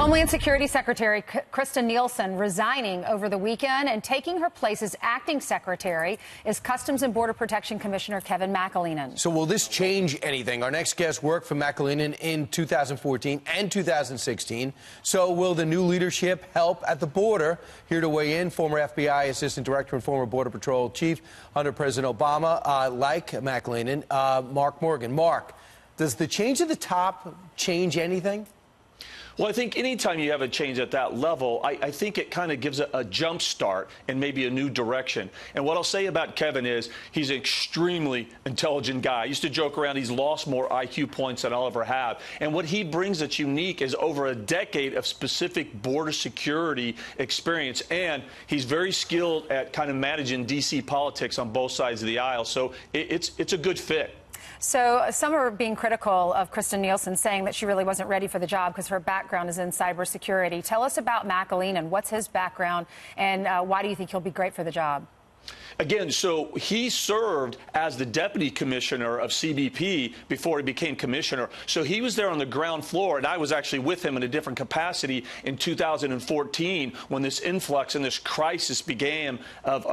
Homeland Security Secretary Krista Nielsen resigning over the weekend, and taking her place as acting secretary is Customs and Border Protection Commissioner Kevin McAleenan. So will this change anything? Our next guest worked for McAleenan in 2014 and 2016. So will the new leadership help at the border? Here to weigh in, former FBI Assistant Director and former Border Patrol Chief under President Obama, like McAleenan, Mark Morgan. Mark, does the change at the top change anything? Well, I think anytime you have a change at that level, I think it kind of gives a jump start and maybe a new direction. And what I'll say about Kevin is he's an extremely intelligent guy. I used to joke around he's lost more IQ points than I'll ever have. And what he brings that's unique is over a decade of specific border security experience. And he's very skilled at kind of managing D.C. politics on both sides of the aisle. So it's a good fit. So some are being critical of Krista Nielsen, saying that she really wasn't ready for the job because her background is in cybersecurity. Tell us about McAleenan. What's his background, and why do you think he'll be great for the job? Again, so he served as the deputy commissioner of CBP before he became commissioner. So he was there on the ground floor, and I was actually with him in a different capacity in 2014 when this influx and this crisis began of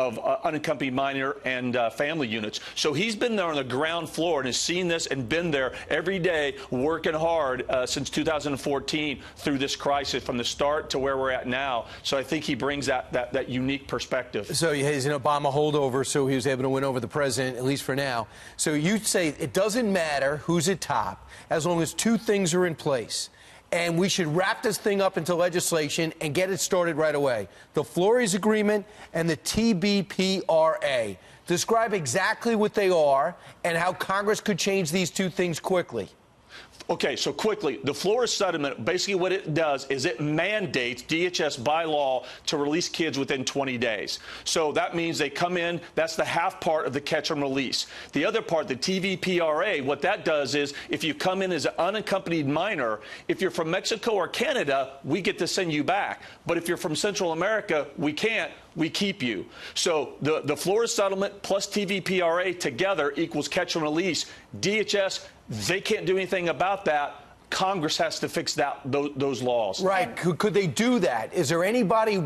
unaccompanied minor and family units. So he's been there on the ground floor and has seen this and been there every day working hard since 2014 through this crisis from the start to where we're at now. So I think he brings that unique perspective. So he's an Obama holdover, so he was able to win over the president, at least for now. So you'd say it doesn't matter who's at top as long as two things are in place. And we should wrap this thing up into legislation and get it started right away. The Flores Agreement and the TVPRA. Describe exactly what they are and how Congress could change these two things quickly. Okay, so quickly, the Flores settlement, basically what it does is it mandates DHS by law to release kids within 20 days. So that means they come in, that's the half part of the catch and release. The other part, the TVPRA, what that does is if you come in as an unaccompanied minor, if you're from Mexico or Canada, we get to send you back. But if you're from Central America, we can't. We keep you. So the Flores settlement plus TVPRA together equals catch and release. DHS, they can't do anything about that. Congress has to fix those laws. Right. Could they do that? Is there anybody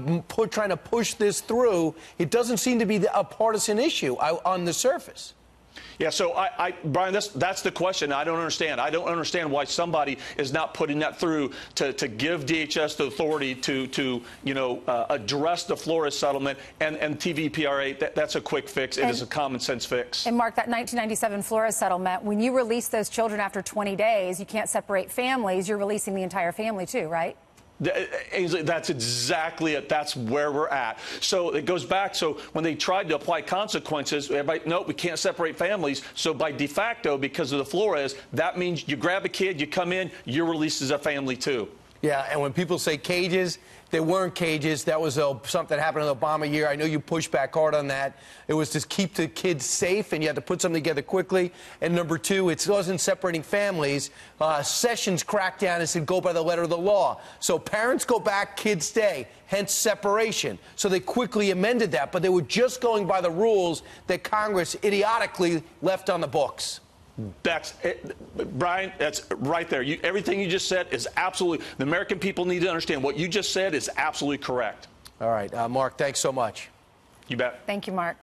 trying to push this through? It doesn't seem to be a partisan issue on the surface. Yeah, so Brian, that's the question. I don't understand. I don't understand why somebody is not putting that through to give DHS the authority to address the Flores settlement and TVPRA. That's a quick fix. It is a common sense fix. And Mark, that 1997 Flores settlement, when you release those children after 20 days, you can't separate families. You're releasing the entire family too, right? That's exactly it. That's where we're at. So it goes back. So when they tried to apply consequences, everybody, no, we can't separate families. So by de facto, because of the Flores, that means you grab a kid, you come in, you're released as a family too. Yeah, and when people say cages, they weren't cages. That was something that happened in the Obama year. I know you pushed back hard on that. It was to keep the kids safe, and you had to put something together quickly. And number two, it wasn't separating families. Sessions cracked down and said go by the letter of the law. So parents go back, kids stay, hence separation. So they quickly amended that, but they were just going by the rules that Congress idiotically left on the books. That's it, Brian, that's right there. Everything you just said is absolutely, the American people need to understand what you just said is absolutely correct. All right, Mark, thanks so much. You bet. Thank you, Mark.